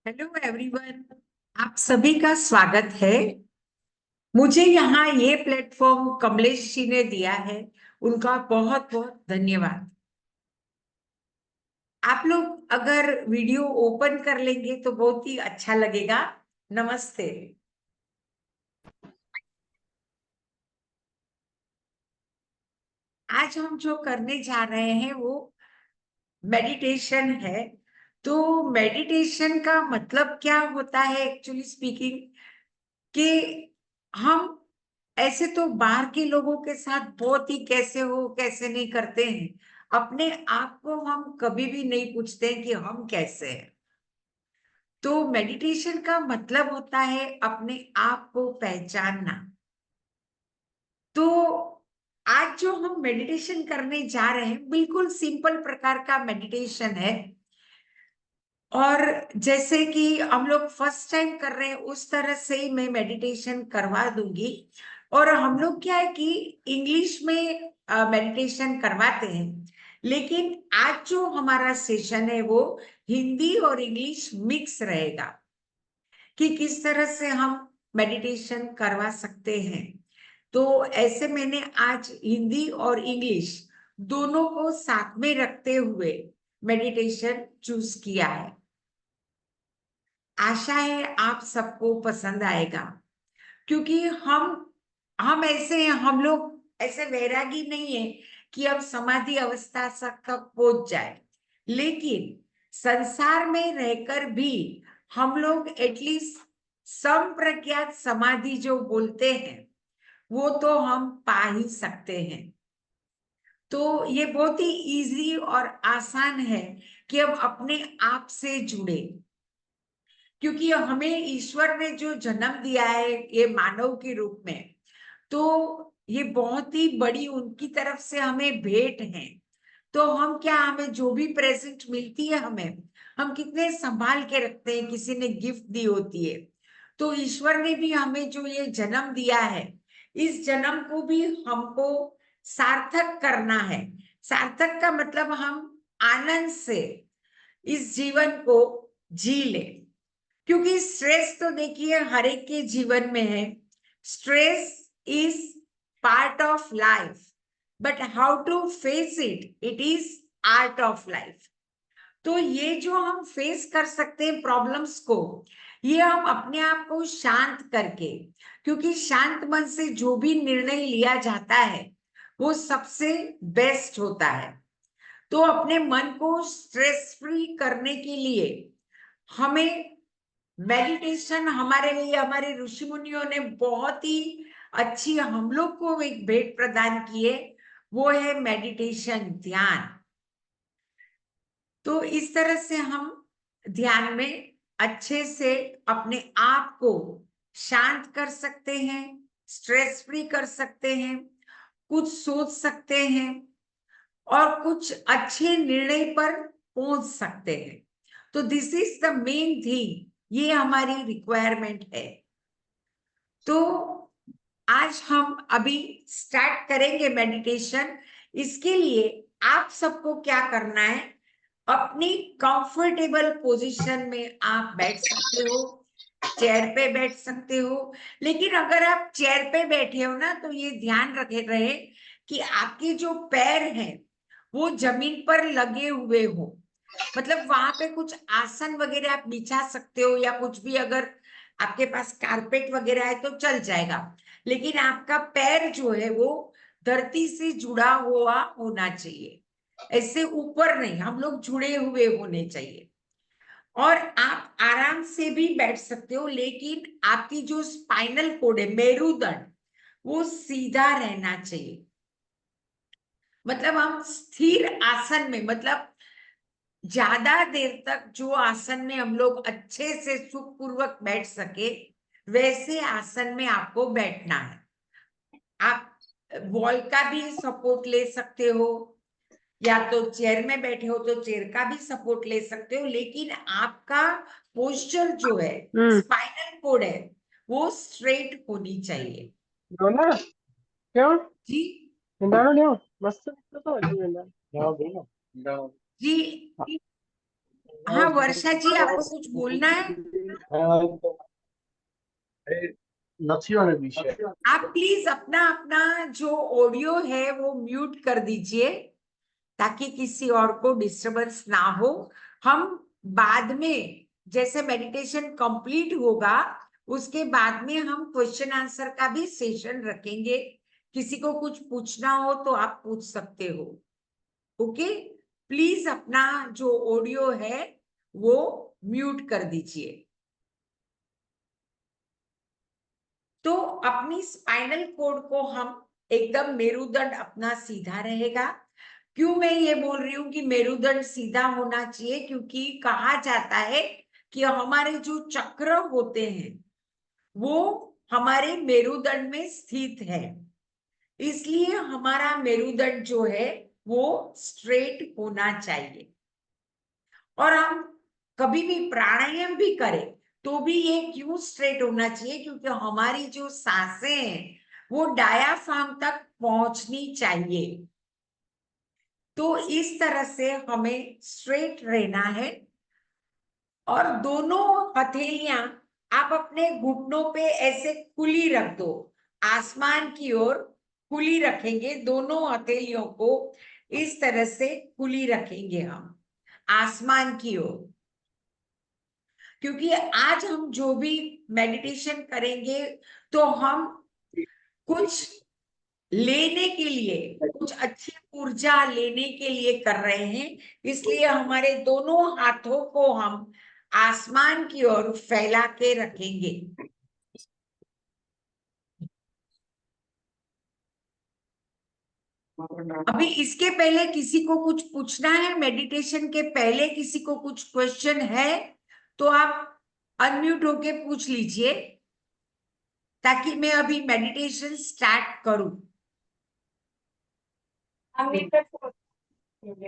Hello everyone. आप सभी का स्वागत है। मुझे यहाँ ये प्लेटफॉर्म कमलेश जी ने दिया है, उनका बहुत बहुत धन्यवाद। आप लोग अगर वीडियो ओपन कर लेंगे तो बहुत ही अच्छा लगेगा। नमस्ते। आज हम जो करने जा रहे हैं वो मेडिटेशन है। तो मेडिटेशन का मतलब क्या होता है एक्चुअली स्पीकिंग, कि हम ऐसे तो बाहर के लोगों के साथ बहुत ही कैसे हो कैसे नहीं करते हैं, अपने आप को हम कभी भी नहीं पूछते हैं कि हम कैसे हैं। तो मेडिटेशन का मतलब होता है अपने आप को पहचानना। तो आज जो हम मेडिटेशन करने जा रहे हैं बिल्कुल सिंपल प्रकार का मेडिटेशन है। और जैसे कि हम लोग फर्स्ट टाइम कर रहे हैं उस तरह से ही मैं मेडिटेशन करवा दूंगी। और हम लोग क्या है कि इंग्लिश में मेडिटेशन करवाते हैं, लेकिन आज जो हमारा सेशन है वो हिंदी और इंग्लिश मिक्स रहेगा, कि किस तरह से हम मेडिटेशन करवा सकते हैं। तो ऐसे मैंने आज हिंदी और इंग्लिश दोनों को साथ में रखते हुए मेडिटेशन चूज किया है। आशा है आप सबको पसंद आएगा, क्योंकि हम ऐसे हैं, हम लोग ऐसे वैरागी नहीं है कि अब समाधि अवस्था तक पहुंच जाए, लेकिन संसार में रहकर भी हम लोग एटलीस्ट संप्रज्ञात समाधि जो बोलते हैं वो तो हम पा ही सकते हैं। तो ये बहुत ही इजी और आसान है कि हम अपने आप से जुड़े, क्योंकि हमें ईश्वर ने जो जन्म दिया है ये मानव के रूप में, तो ये बहुत ही बड़ी उनकी तरफ से हमें भेंट है। तो हम क्या, हमें जो भी प्रेजेंट मिलती है हमें, हम कितने संभाल के रखते हैं, किसी ने गिफ्ट दी होती है। तो ईश्वर ने भी हमें जो ये जन्म दिया है, इस जन्म को भी हमको सार्थक करना है। सार्थक का मतलब हम आनंद से इस जीवन को जी ले, क्योंकि स्ट्रेस तो देखिए हर एक के जीवन में है। Stress is part of life, but how to face it, it is art of life. तो ये जो हम फेस कर सकते हैं प्रॉब्लम्स को, ये हम अपने आप को शांत करके, क्योंकि शांत मन से जो भी निर्णय लिया जाता है वो सबसे बेस्ट होता है। तो अपने मन को स्ट्रेस फ्री करने के लिए हमें मेडिटेशन, हमारे लिए हमारे ऋषि मुनियों ने बहुत ही अच्छी हम लोग को एक भेंट प्रदान की है, वो है मेडिटेशन, ध्यान। तो इस तरह से हम ध्यान में अच्छे से अपने आप को शांत कर सकते हैं, स्ट्रेस फ्री कर सकते हैं, कुछ सोच सकते हैं और कुछ अच्छे निर्णय पर पहुंच सकते हैं। तो this is the main thing, ये हमारी रिक्वायरमेंट है। तो आज हम अभी स्टार्ट करेंगे मेडिटेशन। इसके लिए आप सबको क्या करना है, अपनी कंफर्टेबल पोजीशन में आप बैठ सकते हो, चेयर पे बैठ सकते हो। लेकिन अगर आप चेयर पे बैठे हो ना, तो ये ध्यान रखे रहे कि आपके जो पैर हैं वो जमीन पर लगे हुए हो। मतलब वहां पे कुछ आसन वगैरह आप बिछा सकते हो, या कुछ भी, अगर आपके पास कारपेट वगैरह है तो चल जाएगा, लेकिन आपका पैर जो है वो धरती से जुड़ा हुआ होना चाहिए। ऐसे ऊपर नहीं, हम लोग जुड़े हुए होने चाहिए। और आप आराम से भी बैठ सकते हो, लेकिन आपकी जो स्पाइनल कोड है, मेरुदंड, वो सीधा रहना चाहिए। मतलब हम स्थिर आसन में, मतलब ज्यादा देर तक जो आसन में हम लोग अच्छे से सुखपूर्वक बैठ सके, वैसे आसन में आपको बैठना है। आप वॉल का भी सपोर्ट ले सकते हो, या तो चेयर में बैठे हो तो चेयर का भी सपोर्ट ले सकते हो, लेकिन आपका पोस्चर जो है, स्पाइनल कोड है, वो स्ट्रेट होनी चाहिए। डोना क्यों जी। निंदाणो मस्त दिखतो तो अजून जाओ दे ना जी। हाँ वर्षा जी, आपको कुछ बोलना है? નથી આને વિશે आप प्लीज अपना अपना जो ऑडियो है वो म्यूट कर दीजिए ताकि किसी और को डिस्टरबेंस ना हो। हम बाद में जैसे मेडिटेशन कंप्लीट होगा उसके बाद में हम क्वेश्चन आंसर का भी सेशन रखेंगे। किसी को कुछ पूछना हो तो आप पूछ सकते हो। ओके, प्लीज अपना जो ऑडियो है वो म्यूट कर दीजिए। तो अपनी स्पाइनल कोड को हम एकदम मेरुदंड अपना सीधा रहेगा। क्यों मैं ये बोल रही हूँ कि मेरुदंड सीधा होना चाहिए, क्योंकि कहा जाता है कि हमारे जो चक्र होते हैं वो हमारे मेरुदंड में स्थित है। इसलिए हमारा मेरुदंड जो है वो स्ट्रेट होना चाहिए। और हम कभी भी प्राणायाम भी करें तो भी ये क्यों स्ट्रेट होना चाहिए, क्योंकि हमारी जो सांसें हैं वो डायाफ्राम तक पहुंचनी चाहिए। तो इस तरह से हमें स्ट्रेट रहना है। और दोनों हथेलियां आप अपने घुटनों पे ऐसे खुली रख दो, आसमान की ओर खुली रखेंगे। दोनों हथेलियों को इस तरह से खुली रखेंगे हम आसमान की ओर, क्योंकि आज हम जो भी मेडिटेशन करेंगे तो हम कुछ लेने के लिए, कुछ अच्छी ऊर्जा लेने के लिए कर रहे हैं। इसलिए हमारे दोनों हाथों को हम आसमान की ओर फैला के रखेंगे। अभी इसके पहले किसी को कुछ पूछना है? मेडिटेशन के पहले किसी को कुछ क्वेश्चन है तो आप अनम्यूट होके पूछ लीजिए, ताकि मैं अभी मेडिटेशन स्टार्ट करूं।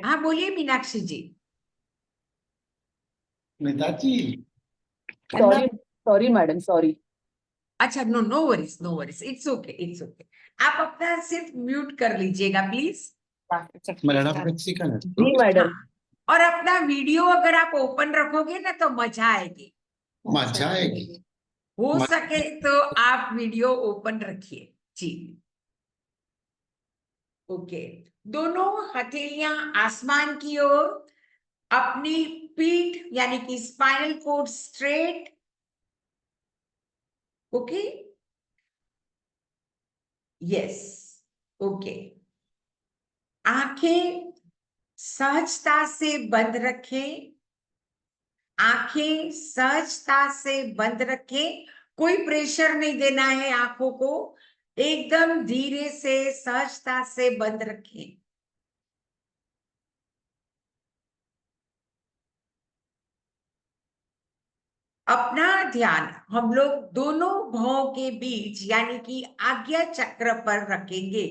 हाँ बोलिए Meenakshi ji. Netaji sorry sorry madam sorry. अच्छा, no no worries, no worries, it's okay, it's okay. आप अपना सिर्फ म्यूट कर लीजिएगा प्लीज। मराठा मेक्सिकन है जी मैडम। हाँ, और अपना वीडियो अगर आप ओपन रखोगे ना तो मजा आएगी। मजा आएगी हो सके तो आप वीडियो ओपन रखिए जी। ओके, दोनों हथेलियां आसमान की ओर, अपनी पीठ यानी कि spinal cord straight. Okay, yes, okay. आंखें सहजता से बंद रखें, आंखें सहजता से बंद रखें। कोई प्रेशर नहीं देना है आंखों को, एकदम धीरे से सहजता से बंद रखें। अपना ध्यान हम लोग दोनों भौं के बीच यानी कि आज्ञा चक्र पर रखेंगे।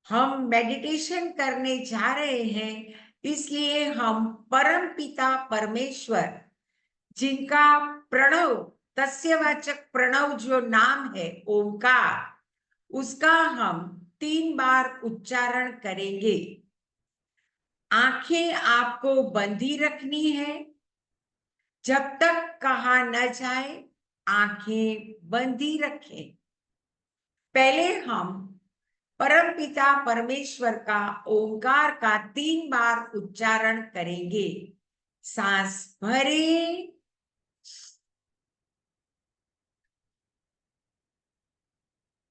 हम मेडिटेशन करने जा रहे हैं, इसलिए हम परम पिता परमेश्वर, जिनका प्रणव, तस्यवाचक प्रणव जो नाम है ओंकार, उसका हम 3 बार उच्चारण करेंगे। आंखें आपको बंदी रखनी है, जब तक कहा न जाए आंखें बंदी रखें। पहले हम परमपिता परमेश्वर का ओंकार का 3 बार उच्चारण करेंगे। सांस भरे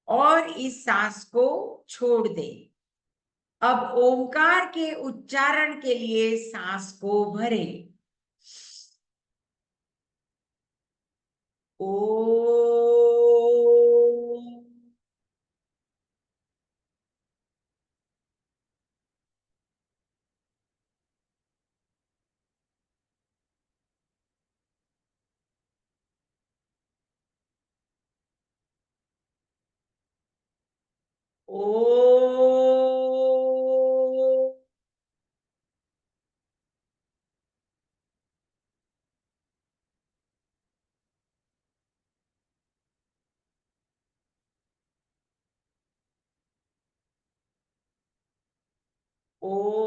और इस सांस को छोड़ दें। अब ओंकार के उच्चारण के लिए सांस को भरें। ओ, ओ, ओ।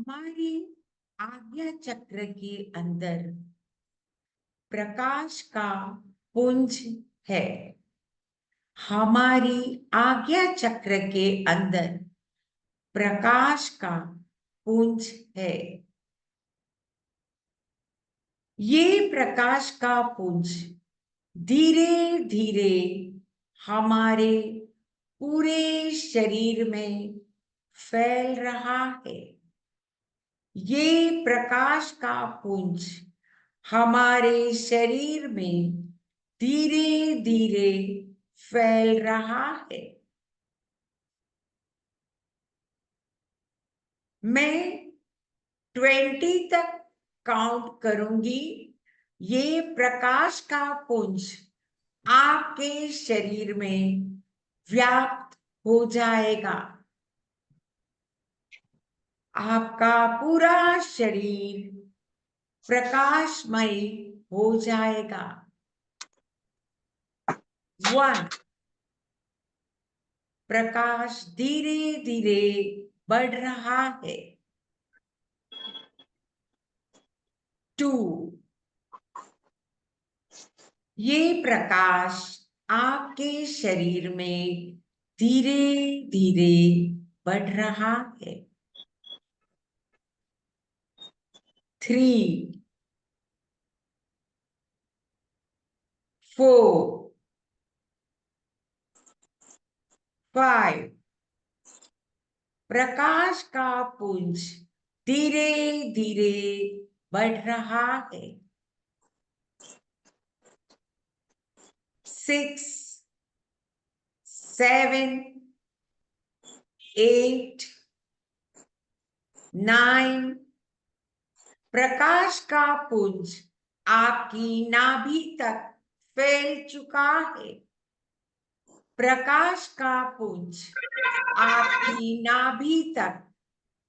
हमारी आज्ञा चक्र के अंदर प्रकाश का पुंज है। हमारी आज्ञा चक्र के अंदर प्रकाश का पुंज है। ये प्रकाश का पुंज धीरे धीरे हमारे पूरे शरीर में फैल रहा है। ये प्रकाश का पुंज हमारे शरीर में धीरे धीरे फैल रहा है। मैं 20 तक काउंट करूंगी। ये प्रकाश का पुंज आपके शरीर में व्याप्त हो जाएगा। आपका पूरा शरीर प्रकाशमय हो जाएगा। 1 प्रकाश धीरे धीरे बढ़ रहा है। 2 ये प्रकाश आपके शरीर में धीरे धीरे बढ़ रहा है। 3 4 5 प्रकाश का पुंज धीरे धीरे बढ़ रहा है। 6 7 8 9 प्रकाश का पुंज आपकी नाभि तक फैल चुका है। प्रकाश का पुंज आपकी नाभि तक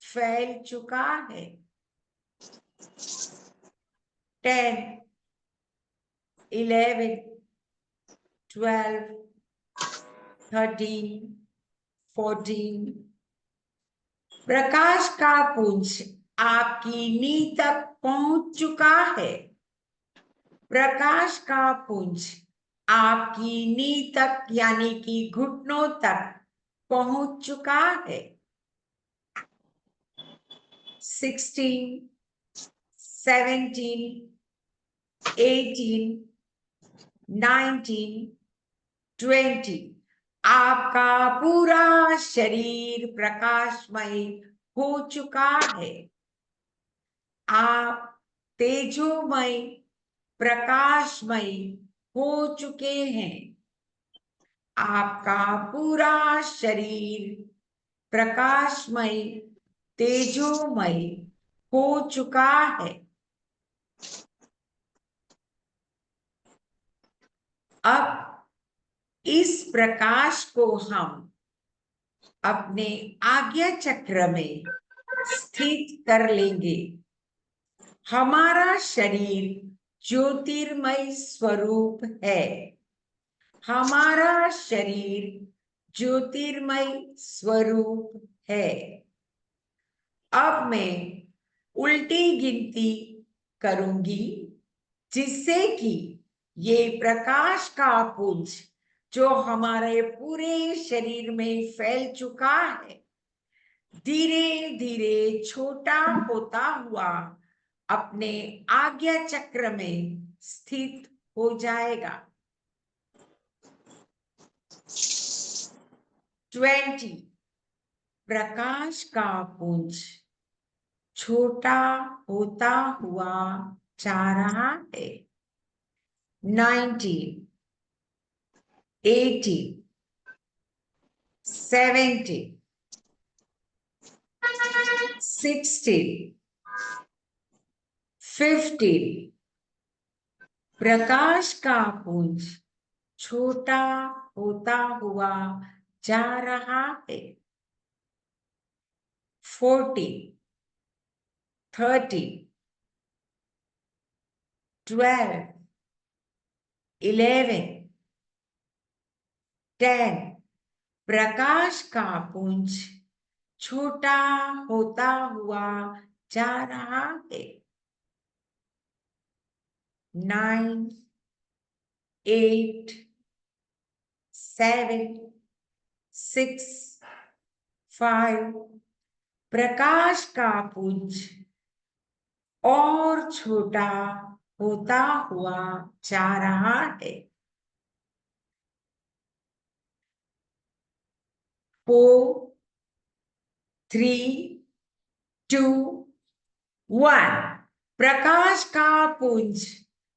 फैल चुका है। 10 11 12 13 14 प्रकाश का पुंज आपकी नी तक पहुंच चुका है। प्रकाश का पुंज आपकी नी तक यानी कि घुटनों तक पहुंच चुका है। 16 17 18 19 20 आपका पूरा शरीर प्रकाशमय हो चुका है। आप तेजोमय प्रकाशमय हो चुके हैं। आपका पूरा शरीर प्रकाशमय तेजोमय हो चुका है। अब इस प्रकाश को हम अपने आज्ञा चक्र में स्थित कर लेंगे। हमारा शरीर ज्योतिर्मय स्वरूप है। हमारा शरीर ज्योतिर्मय स्वरूप है। अब मैं उल्टी गिनती करूंगी जिससे कि ये प्रकाश का पुंज जो हमारे पूरे शरीर में फैल चुका है धीरे धीरे छोटा होता हुआ अपने आज्ञा चक्र में स्थित हो जाएगा। 20 प्रकाश का पुंज छोटा होता हुआ जा रहा है। 19 80 70 60 50 प्रकाश का पुंज छोटा होता हुआ जा रहा है। 40 30 12 11 10 प्रकाश का पुंज छोटा होता हुआ जा रहा है। 9, 8, 7, 6, 5। प्रकाश का पुंज और छोटा होता हुआ जा रहा है। 4, 3, 2, 1। प्रकाश का पुंज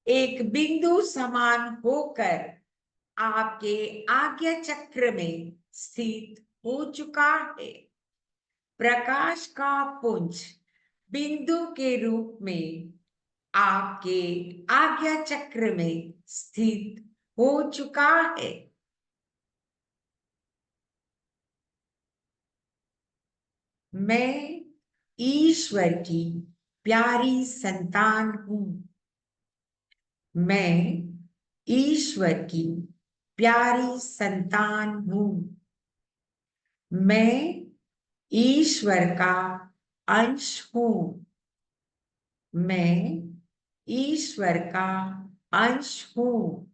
एक बिंदु समान होकर आपके आज्ञा चक्र में स्थित हो चुका है। प्रकाश का पुंज बिंदु के रूप में आपके आज्ञा चक्र में स्थित हो चुका है। मैं ईश्वर की प्यारी संतान हूं। मैं ईश्वर की प्यारी संतान हूं। मैं ईश्वर का अंश हूं। मैं ईश्वर का अंश हूं।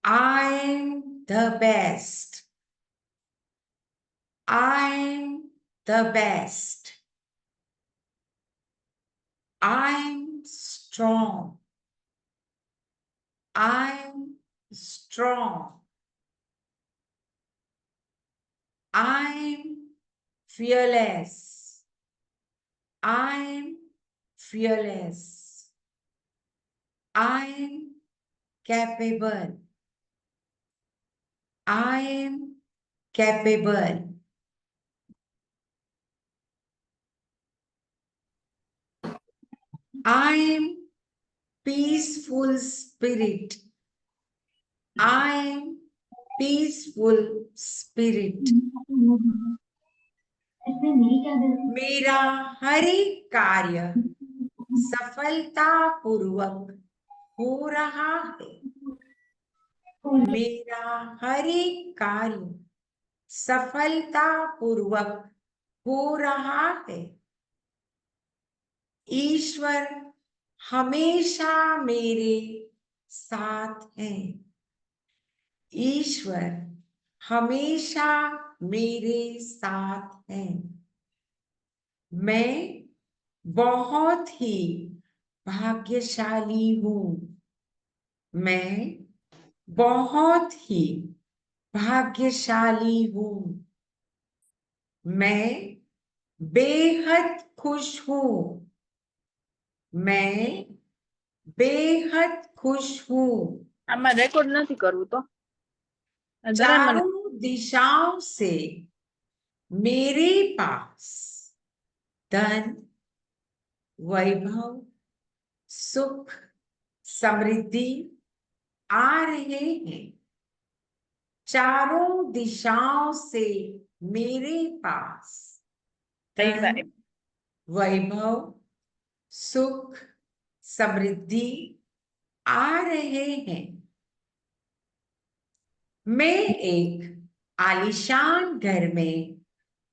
I am the best. I am the best. I am strong. I am strong. I am fearless. I am fearless. I am capable. I am capable. I am peaceful spirit. I am peaceful spirit. मेरा हर एक कार्य सफलता पूर्वक हो रहा है। मेरा हर एक कार्य सफलता पूर्वक हो रहा है। ईश्वर हमेशा मेरे साथ है। ईश्वर हमेशा मेरे साथ है। मैं बहुत ही भाग्यशाली हूँ। मैं बहुत ही भाग्यशाली हूँ। मैं बेहद खुश हूँ। मैं बेहद खुश हूँ। આમાં રેકોર્ડ નથી કરવું તો જરાય મને चारों दिशाओं से मेरे पास धन, वैभव, सुख, समृद्धि आ रहे हैं। चारों दिशाओं से मेरे पास થઈ धन, જાય. वैभव, सुख, समृद्धि आ रहे हैं। मैं एक आलीशान घर में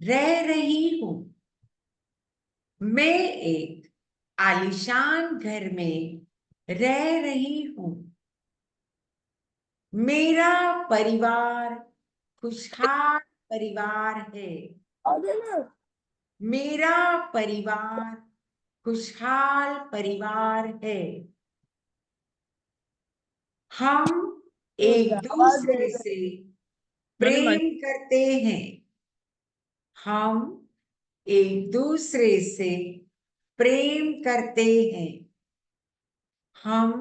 रह रही हूँ। मैं एक आलीशान घर में रह रही हूँ। मेरा परिवार खुशहाल परिवार है। मेरा परिवार खुशहाल परिवार है। हम एक दूसरे से प्रेम करते हैं। हम एक दूसरे से प्रेम करते हैं। हम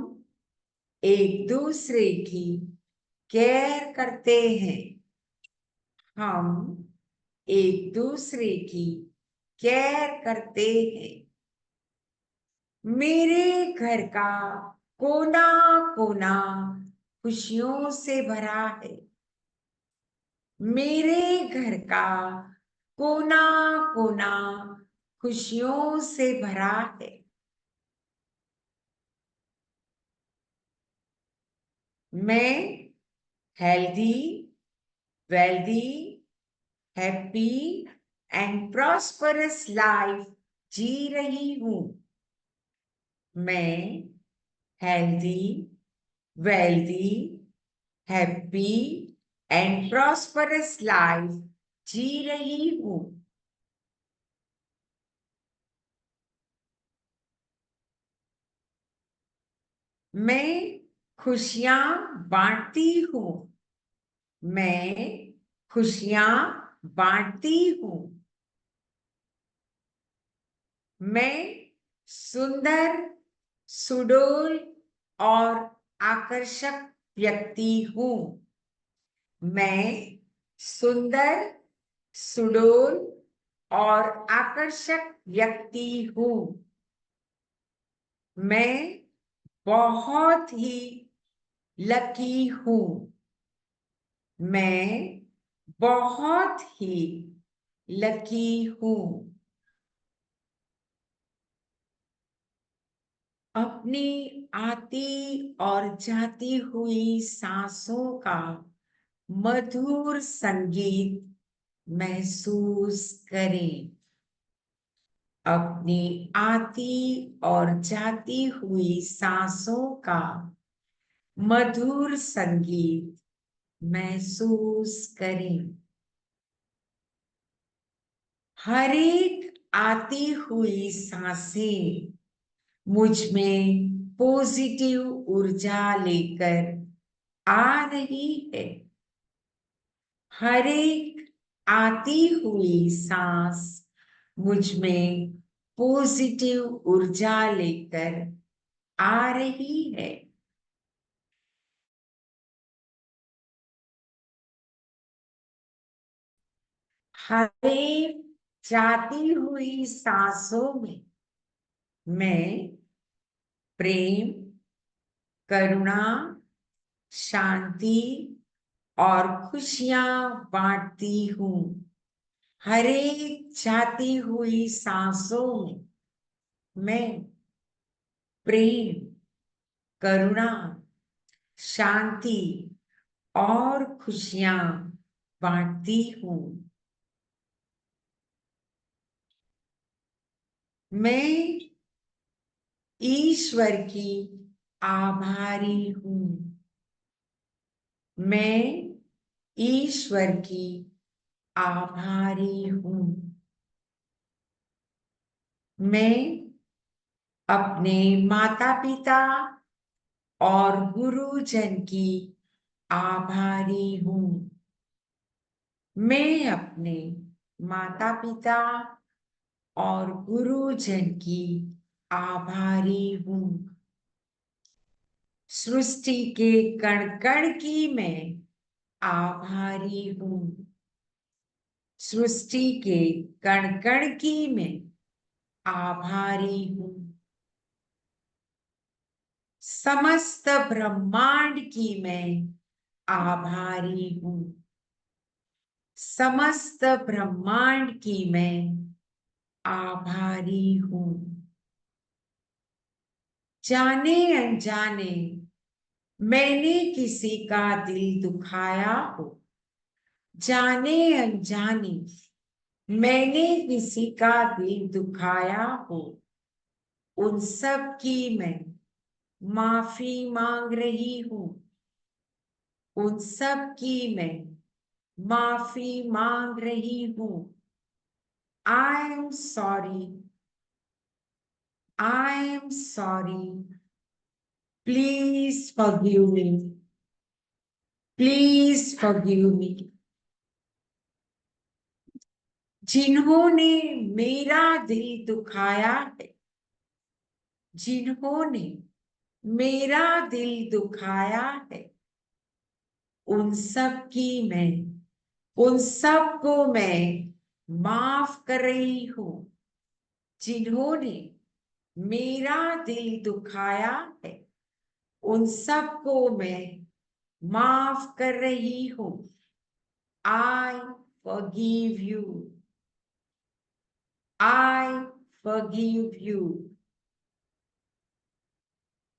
एक दूसरे की केयर करते हैं। हम एक दूसरे की केयर करते हैं। मेरे घर का कोना कोना खुशियों से भरा है। मेरे घर का कोना कोना खुशियों से भरा है। मैं healthy, wealthy, happy and prosperous life जी रही हूं। मैं healthy, wealthy, happy and prosperous life जी रही हूं। मैं खुशियां बांटती हूं। मैं खुशियां बांटती हूं। मैं सुंदर, सुडौल और आकर्षक व्यक्ति हूं। मैं सुंदर, सुडौल और आकर्षक व्यक्ति हूं। मैं बहुत ही लकी हूं। मैं बहुत ही लकी हूं। अपनी आती और जाती हुई सांसों का मधुर संगीत महसूस करें। अपनी आती और जाती हुई सांसों का मधुर संगीत महसूस करें। हर एक आती हुई सांसें मुझ में पॉजिटिव ऊर्जा लेकर आ रही है। हर एक आती हुई सांस मुझ में पॉजिटिव ऊर्जा लेकर आ रही है। हर एक जाती हुई सांसों में मैं प्रेम, करुणा, शांति और खुशियां बांटती हूं। हर एक जाती हुई सांसों में मैं प्रेम, करुणा, शांति और खुशियां बांटती हूं। मैं ईश्वर की आभारी हूं। मैं ईश्वर की आभारी हूं। मैं अपने माता पिता और गुरुजन की आभारी हूं। मैं अपने माता पिता और गुरुजन की आभारी हूं। सृष्टि के कण कण की मैं आभारी हूं। सृष्टि के कण कण की मैं आभारी हूं। समस्त ब्रह्मांड की मैं आभारी हूं। समस्त ब्रह्मांड की मैं आभारी हूं। जाने अनजाने मैंने किसी का दिल दुखाया हो। जाने अनजाने मैंने किसी का दिल दुखाया हो। उन सब की मैं माफी मांग रही हूं। उन सब की मैं माफी मांग रही हूं। I am sorry. I am sorry. Please forgive me. Please forgive me. जिन्होंने मेरा दिल दुखाया है, जिन्होंने मेरा दिल दुखाया है, उन सब की मैं, उन सब को मैं माफ कर रही हूं। जिन्होंने मेरा दिल दुखाया है, उन सब को मैं माफ कर रही हूं। I forgive you. I forgive you.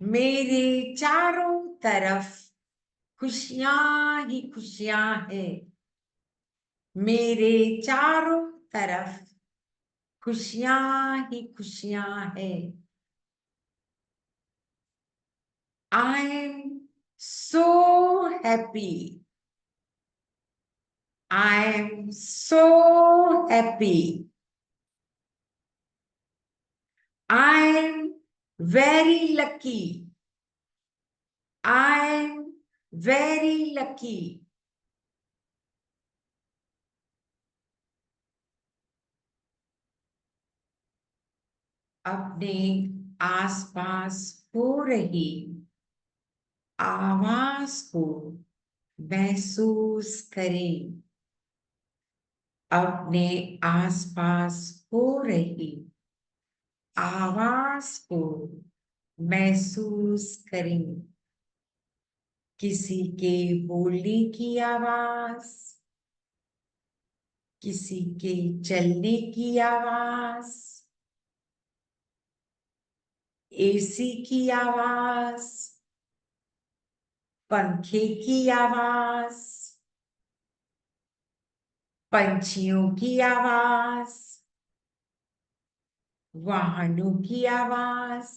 मेरे चारों तरफ खुशियां ही खुशियां है। मेरे चारों तरफ खुशियां ही खुशियां है। I am so happy, I am so happy, I am very lucky, I am very lucky. अपने आसपास हो रही आवाज को महसूस करें। अपने आसपास हो रही आवाज को महसूस करें। किसी के बोलने की आवाज, किसी के चलने की आवाज, एसी की आवाज, पंखे की आवाज, पंछियों की आवाज, वाहनों की आवाज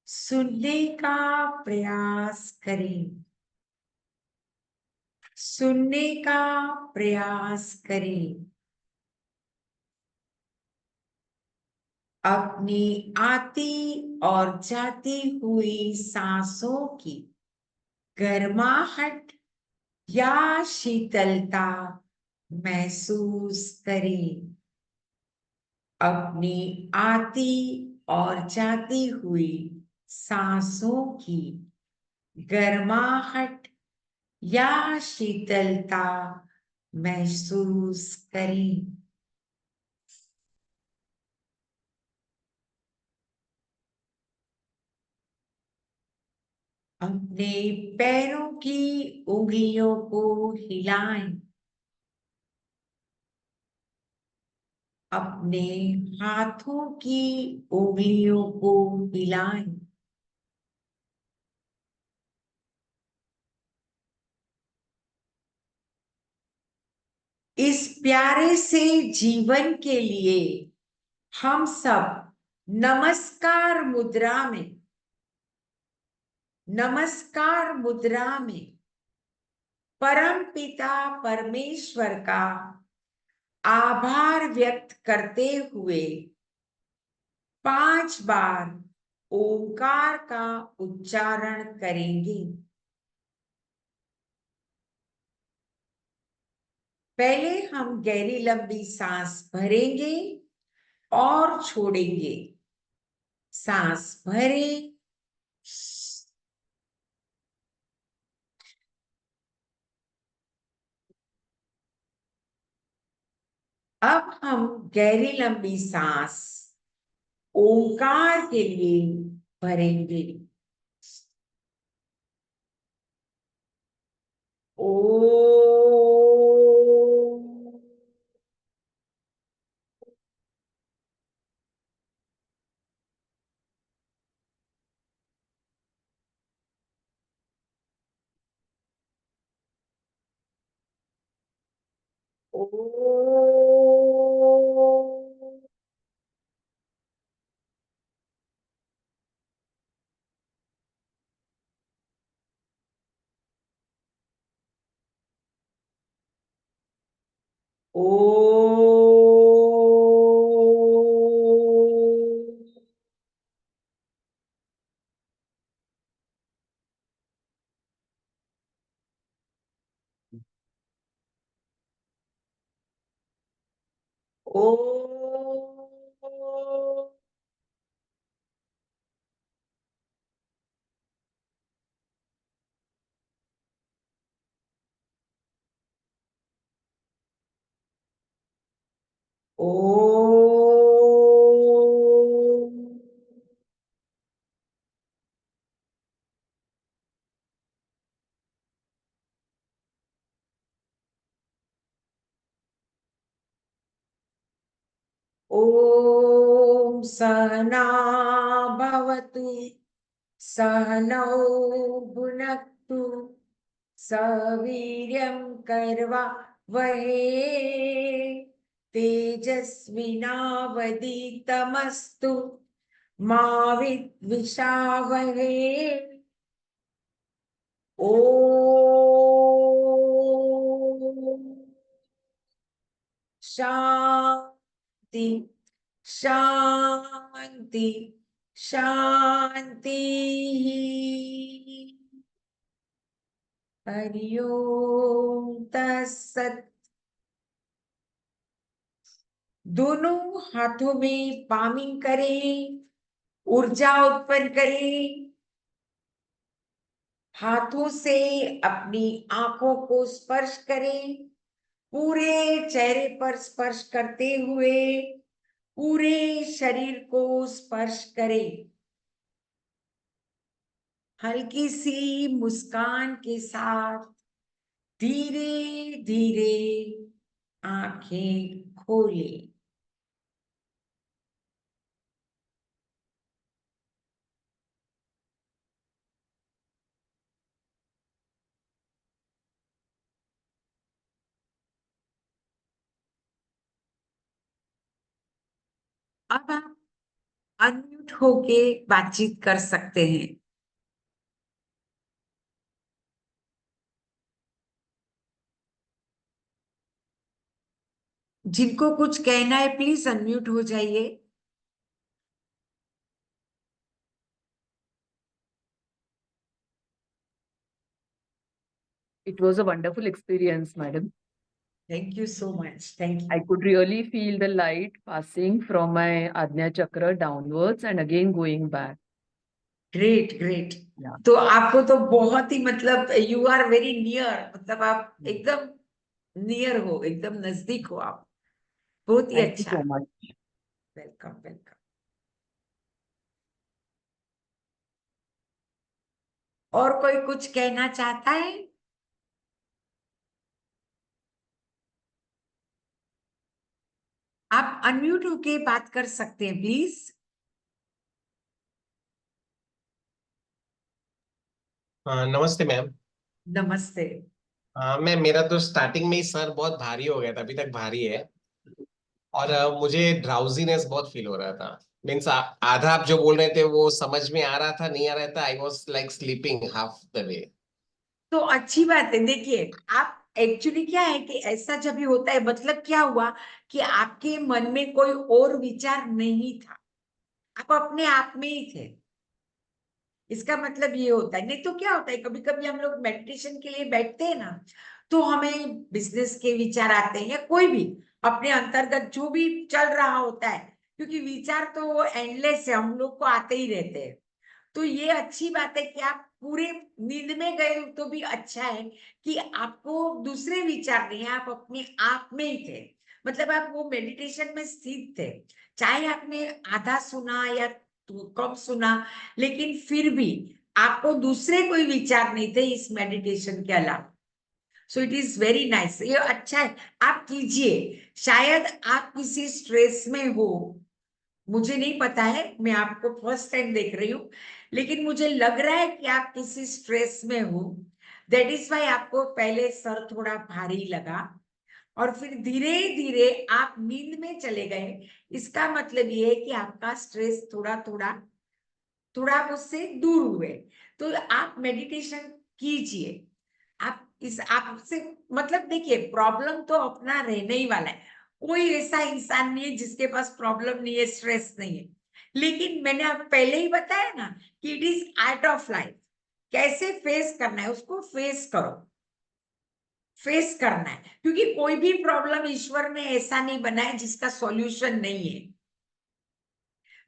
सुनने का प्रयास करें। सुनने का प्रयास करें। अपनी आती और जाती हुई सांसों की गर्माहट या शीतलता महसूस करें। अपनी आती और जाती हुई सांसों की गर्माहट या शीतलता महसूस करें। अपने पैरों की उंगलियों को हिलाएं। अपने हाथों की उंगलियों को हिलाएं। इस प्यारे से जीवन के लिए हम सब नमस्कार मुद्रा में, नमस्कार मुद्रा में परम पिता परमेश्वर का आभार व्यक्त करते हुए 5 बार ओंकार का उच्चारण करेंगे। पहले हम गहरी लंबी सांस भरेंगे और छोड़ेंगे। सांस भरें, अब हम गहरी लंबी सांस ओंकार के लिए भरेंगे। ओ ओ ओ ओ ओम सहना भवतु सहनौ भुनक्तु सवीर्यं कर्वा वहे तेजस्विनावधीतमस्तु मा विद्विषावहे। ओम शांति शांति शांति। हरि ओम तत्सत। दोनों हाथों में पामिंग करें, ऊर्जा उत्पन्न करें। हाथों से अपनी आंखों को स्पर्श करें, पूरे चेहरे पर स्पर्श करते हुए पूरे शरीर को स्पर्श करें। हल्की सी मुस्कान के साथ धीरे धीरे आंखें खोलें। अब आप अनम्यूट होके बातचीत कर सकते हैं। जिनको कुछ कहना है प्लीज अनम्यूट हो जाइए। It was a wonderful experience, madam. Thank you so much. Thank I you. could really feel the light passing from my Ajna Chakra downwards and again going back. Great great. Yeah. तो आपको तो बहुत ही मतलब you are very near, मतलब आप एकदम near हो, एकदम नजदीक हो आप। बहुत ही Thank you अच्छा। so much. Welcome welcome. और कोई कुछ कहना चाहता है? आप अनम्यूट होके बात कर सकते हैं प्लीज। नमस्ते मैम। नमस्ते। मैम मेरा तो स्टार्टिंग में ही सर बहुत भारी हो गया था, अभी तक भारी है। और मुझे ड्राउजीनेस बहुत फील हो रहा था। मीन्स आधा आप जो बोल रहे थे वो समझ में आ रहा था, नहीं आ रहा था। I was like sleeping half the way. तो अच्छी बात है। देखिए, आप एक्चुअली क्या है कि ऐसा जब भी होता है, मतलब क्या हुआ कि आपके मन में कोई और विचार नहीं था, आप अपने आप में ही थे। इसका मतलब ये होता है। नहीं तो क्या होता है, कभी कभी हम लोग मेडिटेशन के लिए बैठते हैं ना, तो हमें बिजनेस के विचार आते हैं या कोई भी अपने अंतर्गत जो भी चल रहा होता है, क्योंकि विचार तो वो एंडलेस है, हम लोग को आते ही रहते हैं। तो ये अच्छी बात है कि आप पूरे नींद में गए हो, तो भी अच्छा है कि आपको दूसरे विचार नहीं है, आप अपने आप में ही थे। मतलब आप वो मेडिटेशन में स्थित थे, चाहे आपने आधा सुना या कम सुना, लेकिन फिर भी आपको दूसरे कोई विचार नहीं थे इस मेडिटेशन के अलावा। So it is very nice, ये अच्छा है, आप कीजिए। शायद आप किसी स्ट्रेस में हो, मुझे नहीं पता है, मैं आपको फर्स्ट टाइम देख रही हूँ, लेकिन मुझे लग रहा है कि आप किसी स्ट्रेस में हो। दैट इज वाई आपको पहले सर थोड़ा भारी लगा और फिर धीरे धीरे आप नींद में चले गए। इसका मतलब ये है कि आपका स्ट्रेस थोड़ा थोड़ा थोड़ा आप उससे दूर हुए। तो आप मेडिटेशन कीजिए। आप इस आपसे मतलब देखिए, प्रॉब्लम तो अपना रहने ही वाला है। कोई ऐसा इंसान नहीं है जिसके पास प्रॉब्लम नहीं है, स्ट्रेस नहीं है। लेकिन मैंने आप पहले ही बताया ना कि it is art of life. कैसे फेस करना है, उसको फेस करो, फेस करना है। क्योंकि कोई भी प्रॉब्लम ईश्वर ने ऐसा नहीं बनाया जिसका सॉल्यूशन नहीं है।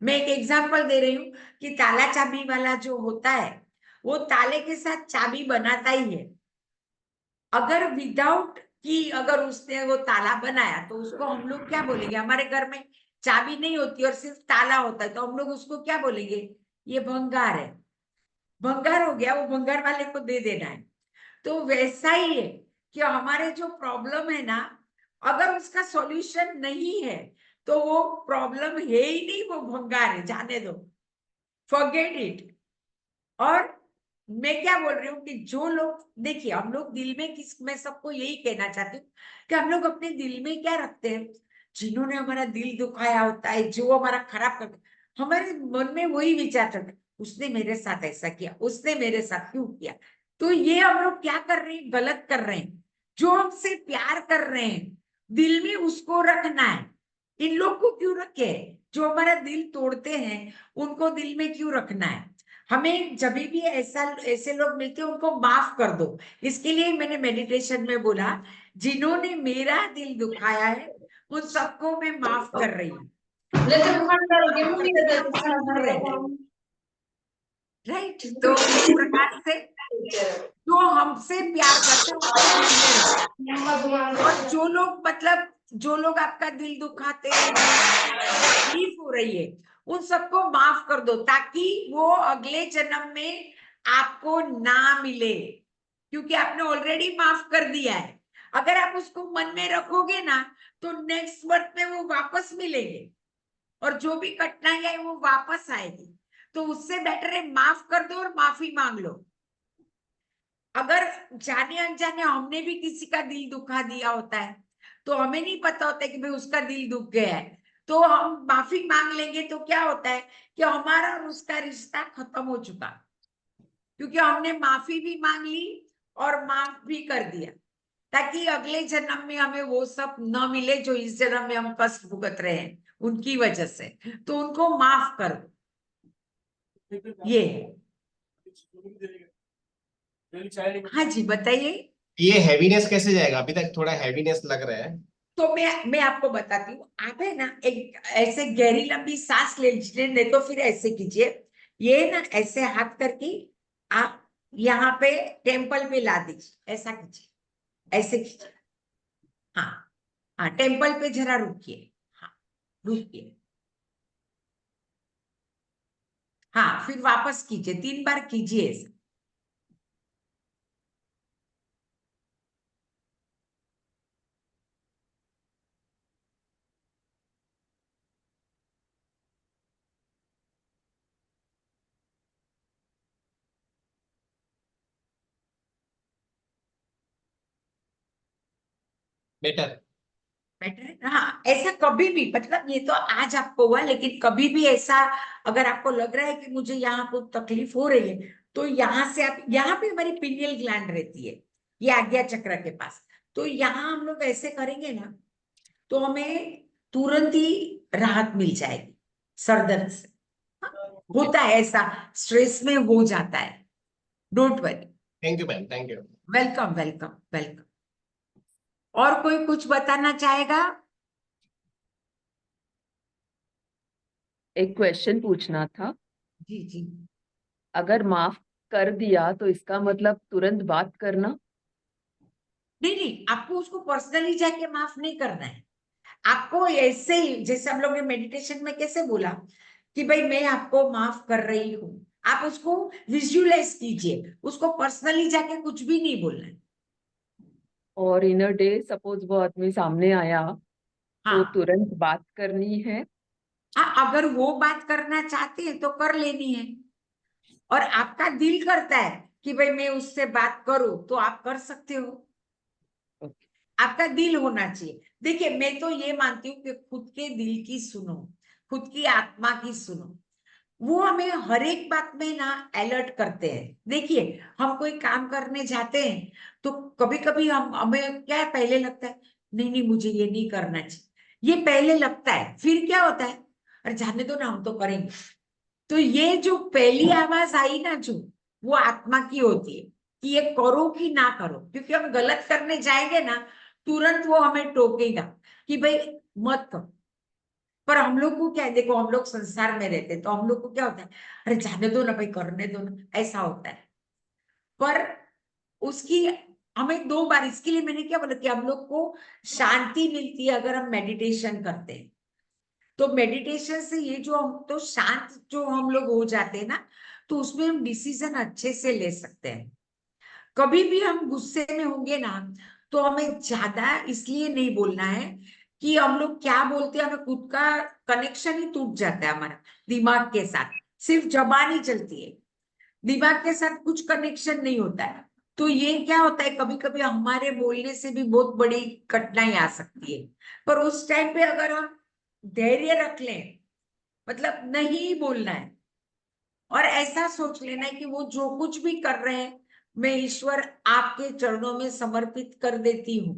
मैं एक एग्जांपल दे रही हूँ कि ताला चाबी वाला जो होता है, वो ताले के साथ चाबी बनाता ही है। अगर विदाउट की अगर उसने वो ताला बनाया, तो उसको हम लोग क्या बोलेंगे? हमारे घर में चाबी नहीं होती और सिर्फ ताला होता है, तो हम लोग उसको क्या बोलेंगे? ये भंगार है, भंगार हो गया, वो भंगार वाले को दे देना है। तो वैसा ही है कि हमारे जो प्रॉब्लम है ना, अगर उसका सॉल्यूशन नहीं है, तो वो प्रॉब्लम है ही नहीं, वो भंगार है, जाने दो, फॉरगेट इट। और मैं क्या बोल रही हूँ कि जो लोग, देखिए हम लोग दिल में मैं सबको यही कहना चाहती हूँ कि हम लोग अपने दिल में क्या रखते हैं, जिन्होंने हमारा दिल दुखाया होता है, जो हमारा खराब कर, हमारे मन में वही विचार चलता है, उसने मेरे साथ ऐसा किया, उसने मेरे साथ क्यों किया। तो ये हम लोग क्या कर रहे हैं, गलत कर रहे हैं। जो हमसे प्यार कर रहे हैं दिल में उसको रखना है। इन लोग को क्यों रखे, जो हमारा दिल तोड़ते हैं उनको दिल में क्यों रखना है। हमें जब भी ऐसे लोग मिलते हैं उनको माफ कर दो। इसके लिए मैंने मेडिटेशन में बोला, जिन्होंने मेरा दिल दुखाया है उन सबको मैं माफ कर रही हूँ। राइट, तो इस प्रकार से जो हमसे प्यार करते हैं उनको दिल में रखो। और जो लोग आपका दिल दुखाते हैं, तकलीफ हो रही है, उन सबको माफ कर दो, ताकि वो अगले जन्म में आपको ना मिले, क्योंकि आपने ऑलरेडी माफ कर दिया है। अगर आप उसको मन में रखोगे ना तो नेक्स्ट बर्थ में वो वापस मिलेंगे और जो भी कठिनाई है वो वापस आएगी। तो उससे बेटर है माफ कर दो और माफी मांग लो। अगर जाने अनजाने हमने भी किसी का दिल दुखा दिया होता है तो हमें नहीं पता होता है कि भाई उसका दिल दुख गया है, तो हम माफी मांग लेंगे तो क्या होता है कि हमारा और उसका रिश्ता खत्म हो चुका, क्योंकि हमने माफी भी मांग ली और माफ भी कर दिया, ताकि अगले जन्म में हमें वो सब न मिले जो इस जन्म में हम कष्ट भुगत रहे हैं उनकी वजह से। तो उनको माफ करो। ये हाँ जी, बताइए। ये हैवीनेस कैसे जाएगा? अभी तक थोड़ा हैवीनेस लग रहा है। तो मैं आपको बताती हूँ। आप है ना एक ऐसे गहरी लंबी सांस ले लीजिए, नहीं तो फिर ऐसे कीजिए, ये ना ऐसे हाथ करके आप यहाँ पे टेम्पल पे ला दीजिए, ऐसा कीजिए, ऐसे कीजिए। हाँ हाँ, टेम्पल पे जरा रुकिए, हाँ रुकिए, हाँ फिर वापस कीजिए, 3 बार कीजिए ऐसा। बेटर। बेटर है, हाँ ऐसा कभी भी, मतलब ये तो आज आपको हुआ, लेकिन कभी भी ऐसा अगर आपको लग रहा है कि मुझे यहाँ को तकलीफ हो रही है, तो यहाँ से आप, यहाँ पे हमारी पिनियल ग्लैंड रहती है, ये आज्ञा चक्र के पास, तो यहाँ हम लोग ऐसे करेंगे ना तो हमें तुरंत ही राहत मिल जाएगी सर दर्द से। हाँ, होता है ऐसा, स्ट्रेस में हो जाता है, don't worry. Thank you ma'am, thank you. Welcome welcome welcome. और कोई कुछ बताना चाहेगा? एक क्वेश्चन पूछना था। जी जी। अगर माफ कर दिया तो इसका मतलब तुरंत बात करना? नहीं नहीं, आपको उसको पर्सनली जाके माफ नहीं करना है। आपको ऐसे ही, जैसे हम लोग ने मेडिटेशन में कैसे बोला कि भाई मैं आपको माफ कर रही हूं, आप उसको विजुअलाइज कीजिए, उसको पर्सनली जाके कुछ भी नहीं बोलना है। और इन अ डे सपोज वो आदमी सामने आया तो हाँ तुरंत बात करनी है? हाँ, अगर वो बात करना चाहते हैं तो कर लेनी है, और आपका दिल करता है कि भाई मैं उससे बात करूं तो आप कर सकते हो। ओके। आपका दिल होना चाहिए। देखिए मैं तो ये मानती हूँ कि खुद के दिल की सुनो, खुद की आत्मा की सुनो, वो हमें हर एक बात में ना अलर्ट करते हैं। देखिए हम कोई काम करने जाते हैं तो कभी कभी हमें क्या है, पहले लगता है नहीं नहीं मुझे ये नहीं करना चाहिए, ये पहले लगता है, फिर क्या होता है, अरे जाने दो ना हम तो करेंगे। तो ये जो पहली आवाज आई ना, जो वो आत्मा की होती है कि ये करो कि ना करो, क्योंकि हम गलत करने जाएंगे ना तुरंत वो हमें टोकेगा कि भाई मत करो। पर हम लोग को क्या है, देखो हम लोग संसार में रहते हैं तो हम लोग को क्या होता है, अरे जाने दो ना भाई, करने दो ना, ऐसा होता है। पर उसकी हमें 2 बार, इसके लिए मैंने क्या बोला कि हम लोग को शांति मिलती है अगर हम मेडिटेशन करते हैं। तो मेडिटेशन से ये जो हम तो शांत जो हम लोग हो जाते हैं ना, तो उसमें हम डिसीजन अच्छे से ले सकते हैं। कभी भी हम गुस्से में होंगे ना तो हमें ज्यादा इसलिए नहीं बोलना है कि हम लोग क्या बोलते हैं, हमें खुद का कनेक्शन ही टूट जाता है हमारा दिमाग के साथ, सिर्फ जबान ही चलती है, दिमाग के साथ कुछ कनेक्शन नहीं होता है। तो ये क्या होता है, कभी कभी हमारे बोलने से भी बहुत बड़ी कठिनाई आ सकती है, पर उस टाइम पे अगर हम धैर्य रख लें, मतलब नहीं बोलना है और ऐसा सोच लेना है कि वो जो कुछ भी कर रहे हैं मैं ईश्वर आपके चरणों में समर्पित कर देती हूँ।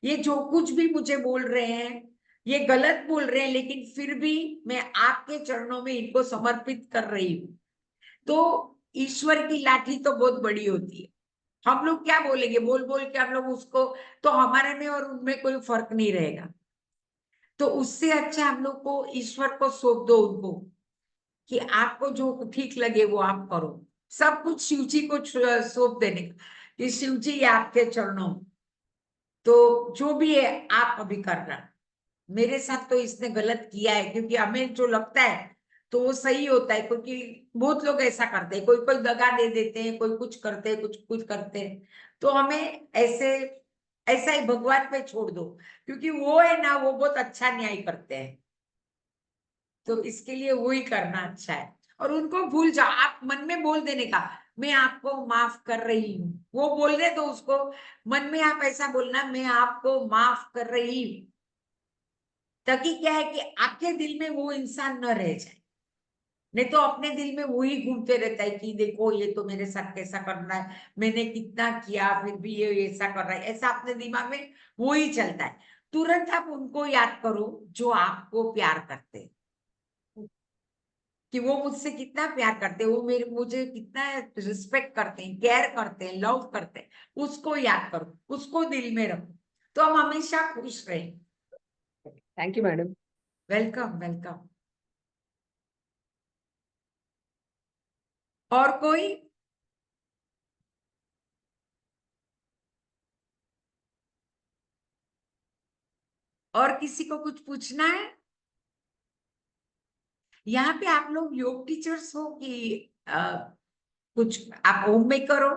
ये जो कुछ भी मुझे बोल रहे हैं ये गलत बोल रहे हैं, लेकिन फिर भी मैं आपके चरणों में इनको समर्पित कर रही हूँ। तो ईश्वर की लाठी तो बहुत बड़ी होती है। हम लोग क्या बोलेंगे, बोल बोल के हम लोग उसको, तो हमारे में और उनमें कोई फर्क नहीं रहेगा। तो उससे अच्छा हम लोग को ईश्वर को सौंप दो उनको, कि आपको जो ठीक लगे वो आप करो। सब कुछ शिव जी को सौंप देने का, कि शिव जी ये आपके चरणों में, तो जो भी है आप अभी करना। मेरे साथ तो इसने गलत किया है, क्योंकि हमें जो लगता है तो वो सही होता है, क्योंकि बहुत लोग ऐसा करते हैं, कोई कोई दगा दे देते हैं, कोई कुछ करते हैं, कुछ कुछ करते हैं। तो हमें ऐसे ऐसा ही भगवान पे छोड़ दो, क्योंकि वो है ना, वो बहुत अच्छा न्याय करते हैं। तो इसके लिए वो ही करना अच्छा है। और उनको भूल जाओ, आप मन में बोल देने का, मैं आपको माफ कर रही हूँ, वो बोलने दो उसको। मन में आप ऐसा बोलना, मैं आपको माफ कर रही हूँ, ताकि क्या है कि आपके दिल में वो इंसान न रह जाए। नहीं तो अपने दिल में वही घूमते रहता है कि देखो ये तो मेरे साथ कैसा करना है, मैंने कितना किया फिर भी ये ऐसा कर रहा है, ऐसा अपने दिमाग में वो ही चलता है। तुरंत आप उनको याद करो जो आपको प्यार करते हैं, कि वो मुझसे कितना प्यार करते हैं, वो मुझे कितना रिस्पेक्ट करते हैं, केयर करते हैं, लव करते हैं। उसको याद करो, उसको दिल में रखो, तो हम हमेशा खुश रहें। Thank you madam. Welcome welcome. और कोई? और किसी को कुछ पूछना है? यहाँ पे आप लोग योग टीचर्स हो कि कुछ आप होम मेकर हो?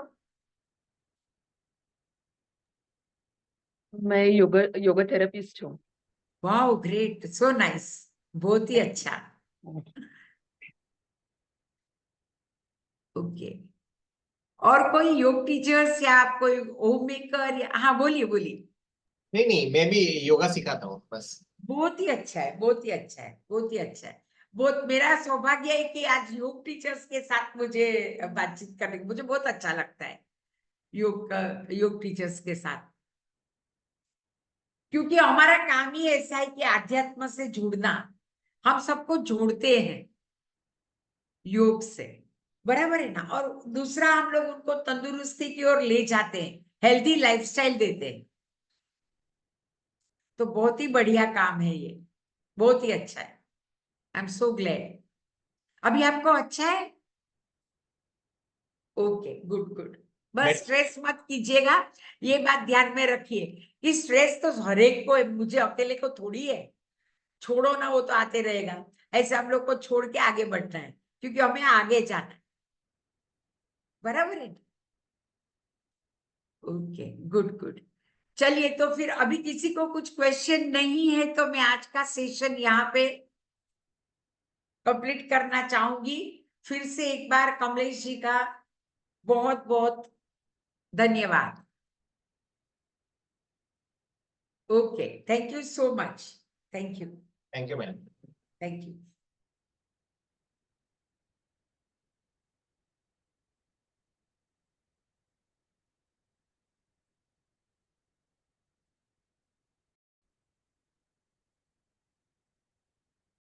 मैं योगा थेरेपिस्ट हूँ। वाओ ग्रेट, सो नाइस, बहुत ही अच्छा। ओके। और कोई योग टीचर्स या आप कोई होम मेकर या, हाँ बोलिए बोलिए। नहीं नहीं, मैं भी योगा सिखाता हूँ बस। बहुत ही अच्छा है, बहुत ही अच्छा है, बहुत ही अच्छा है। बहुत मेरा सौभाग्य है कि आज योग टीचर्स के साथ मुझे बातचीत करने को मुझे बहुत अच्छा लगता है, योग टीचर्स के साथ। क्योंकि हमारा काम ही ऐसा है कि आध्यात्म से जुड़ना, हम सबको जोड़ते हैं योग से, बराबर है ना। और दूसरा हम लोग उनको तंदुरुस्ती की ओर ले जाते हैं, हेल्दी लाइफस्टाइल देते हैं। तो बहुत ही बढ़िया काम है ये, बहुत ही अच्छा है। I am so glad. अभी आपको अच्छा है? Okay, good good. बस मैं स्ट्रेस मत कीजिएगा, ये बात ध्यान में रखिए कि स्ट्रेस तो हर एक को है, मुझे अकेले को थोड़ी है। छोड़ो ना, वो तो आते रहेगा। ऐसे हम लोग को छोड़ के आगे बढ़ना है, क्योंकि हमें आगे जाना है, बराबर है। Okay, good good. चलिए, तो फिर अभी किसी को कुछ क्वेश्चन नहीं है तो मैं आज का सेशन यहाँ पे कंप्लीट करना चाहूंगी। फिर से एक बार कमलेश जी का बहुत बहुत धन्यवाद। Okay, thank you so much. Thank you. Thank you ma'am. Thank you.